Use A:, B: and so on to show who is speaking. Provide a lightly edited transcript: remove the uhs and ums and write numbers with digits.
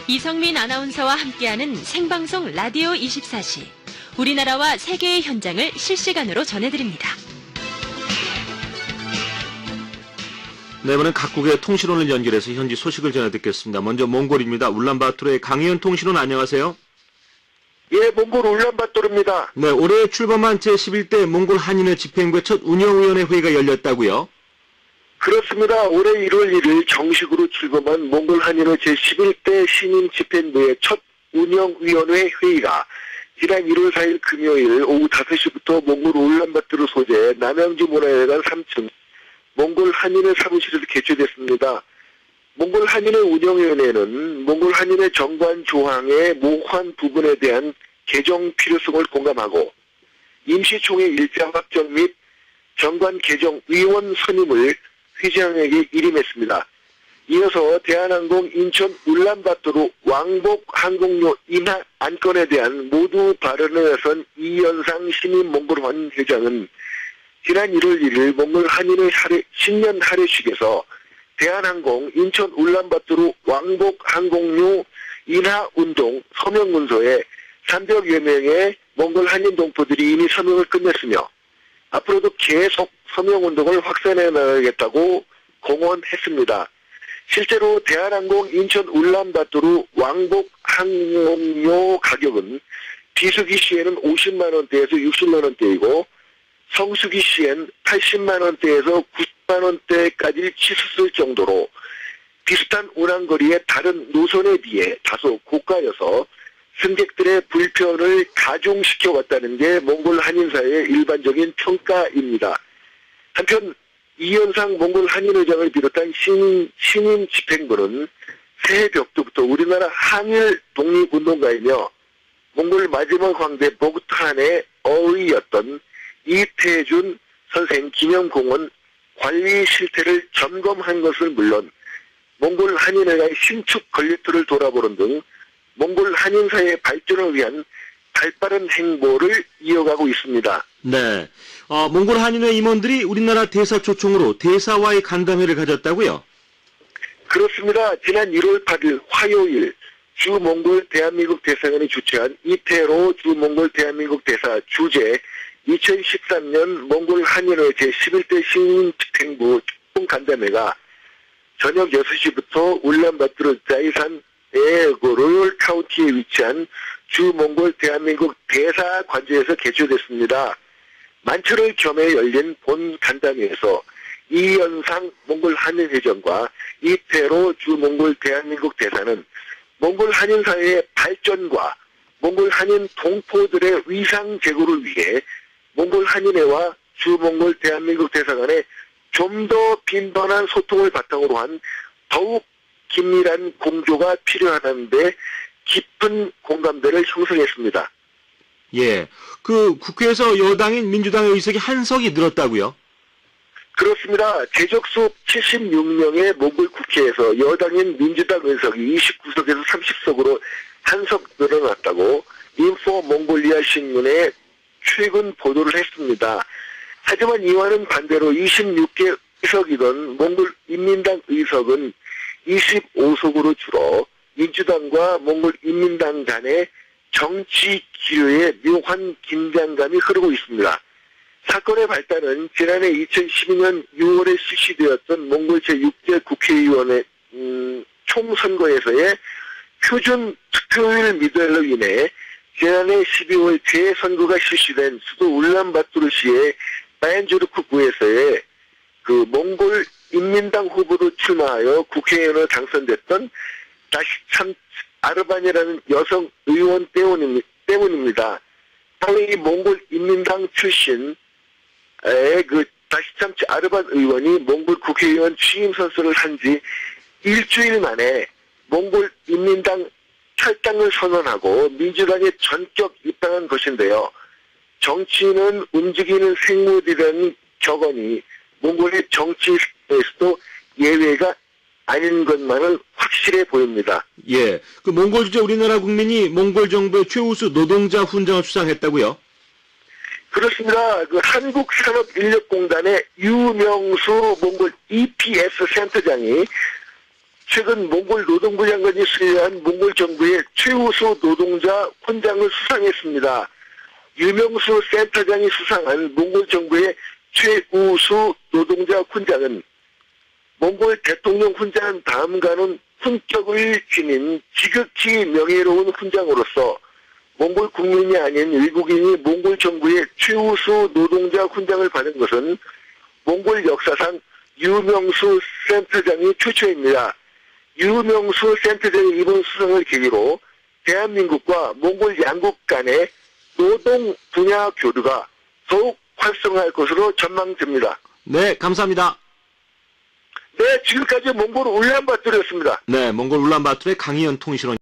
A: 이성민 아나운서와 함께하는 생방송 라디오 24시. 우리나라와 세계의 현장을 실시간으로 전해드립니다.
B: 네, 이번엔 각국의 통신원을 연결해서 현지 소식을 전해 듣겠습니다. 먼저 몽골입니다. 울란바토르의 강희연 통신원 안녕하세요.
C: 예, 몽골 울란바토르입니다.
B: 네, 올해 출범한 제11대 몽골 한인회 집행부의 첫 운영위원회 회의가 열렸다고요?
C: 그렇습니다. 올해 1월 1일 정식으로 출범한 몽골 한인회 제11대 신임 집행부의 첫 운영위원회 회의가 지난 1월 4일 금요일 오후 5시부터 몽골 울란바토르 소재 남양주 문화회관 3층 몽골 한인회 사무실에서 개최됐습니다. 몽골 한인회 운영위원회는 몽골 한인회 정관 조항의 모호한 부분에 대한 개정 필요성을 공감하고 임시총회 일자 확정 및 정관 개정 위원 선임을 회장에게 일임했습니다. 이어서 대한항공 인천 울란바토르 왕복 항공료 인하 안건에 대한 모두 발언에 나선 이연상 신임 몽골 한인 회장은 지난 1월 1일 몽골 한인회 신년 할애식에서 대한항공 인천 울란바토르 왕복 항공료 인하 운동 서명 문서에 300여 명의 몽골 한인 동포들이 이미 서명을 끝냈으며 앞으로도 계속 서명 운동을 확산해 나가겠다고 공언했습니다. 실제로 대한항공 인천 울란바토르 왕복 항공료 가격은 비수기 시에는 50만 원대에서 60만 원대이고 성수기 시엔 80만 원대에서 90만 원대까지 치솟을 정도로 비슷한 운항거리의 다른 노선에 비해 다소 고가여서 승객들의 불편을 가중시켜 왔다는 게 몽골 한인사의 일반적인 평가입니다. 한편 이연상 몽골 한인회장을 비롯한 신임 집행부는 새해 벽두부터 우리나라 항일 독립운동가이며 몽골 마지막 황제 보그탄의 어의였던 이태준 선생 기념공원 관리 실태를 점검한 것은 물론 몽골 한인회의 신축 건립투를 돌아보는 등 몽골 한인사의 발전을 위한 발빠른 행보를 이어가고 있습니다.
B: 네, 몽골 한인회 임원들이 우리나라 대사 초청으로 대사와의 간담회를 가졌다고요?
C: 그렇습니다. 지난 1월 8일 화요일 주 몽골 대한민국 대사관이 주최한 이태로 주 몽골 대한민국 대사 주재 2013년 몽골 한인회 제11대 신임 집행부 총통 간담회가 저녁 6시부터 울란바토르 자이산의 로열 카운티에 위치한 주 몽골 대한민국 대사 관저에서 개최됐습니다. 만철을 겸해 열린 본 간담회에서 이연상 몽골 한인 회장과 이태로 주 몽골 대한민국 대사는 몽골 한인 사회의 발전과 몽골 한인 동포들의 위상 제고를 위해 몽골 한인회와 주 몽골 대한민국 대사 간에 좀 더 빈번한 소통을 바탕으로 한 더욱 긴밀한 공조가 필요하다는데 깊은 공감대를 형성했습니다.
B: 예, 그 국회에서 여당인 민주당의 의석이 한 석이 늘었다고요?
C: 그렇습니다. 제적수 76명의 몽골 국회에서 여당인 민주당 의석이 29석에서 30석으로 한 석 늘어났다고 인포 몽골리아 신문에 최근 보도를 했습니다. 하지만 이와는 반대로 26개 의석이던 몽골 인민당 의석은 25석으로 줄어 민주당과 몽골 인민당 간의 정치 기류에 묘한 긴장감이 흐르고 있습니다. 사건의 발단은 지난해 2012년 6월에 실시되었던 몽골 제6대 국회의원의 총선거에서의 표준 투표율 미달로 인해 지난해 12월 재선거가 실시된 수도 울란바토르시의 바얀조르크 구에서의 그 몽골 인민당 후보로 출마하여 국회의원으로 당선됐던 다시참 아르반이라는 여성 의원 때문입니다. 당연히 몽골 인민당 출신의 그 다시참 아르반 의원이 몽골 국회의원 취임 선서를 한 지 일주일 만에 몽골 인민당 탈당을 선언하고 민주당에 전격 입당한 것인데요. 정치는 움직이는 생물이라는 격언이 몽골의 정치에서도 예외가 아닌 것만은 확실해 보입니다.
B: 예, 그 몽골 주재 우리나라 국민이 몽골 정부의 최우수 노동자 훈장을 수상했다고요?
C: 그렇습니다. 그 한국산업인력공단의 유명수 몽골 EPS 센터장이 최근 몽골 노동부 장관이 수여한 몽골 정부의 최우수 노동자 훈장을 수상했습니다. 유명수 센터장이 수상한 몽골 정부의 최우수 노동자 훈장은 몽골 대통령 훈장 다음가는 훈격을 지닌 지극히 명예로운 훈장으로서 몽골 국민이 아닌 외국인이 몽골 정부의 최우수 노동자 훈장을 받은 것은 몽골 역사상 유명수 센터장이 최초입니다. 유명수 센터장의 이번 수상을 계기로 대한민국과 몽골 양국 간의 노동 분야 교류가 더욱 활성화할 것으로 전망됩니다.
B: 네, 감사합니다.
C: 네, 지금까지 몽골 울란바토르였습니다.
B: 네, 몽골 울란바토르의 강희연 통신원.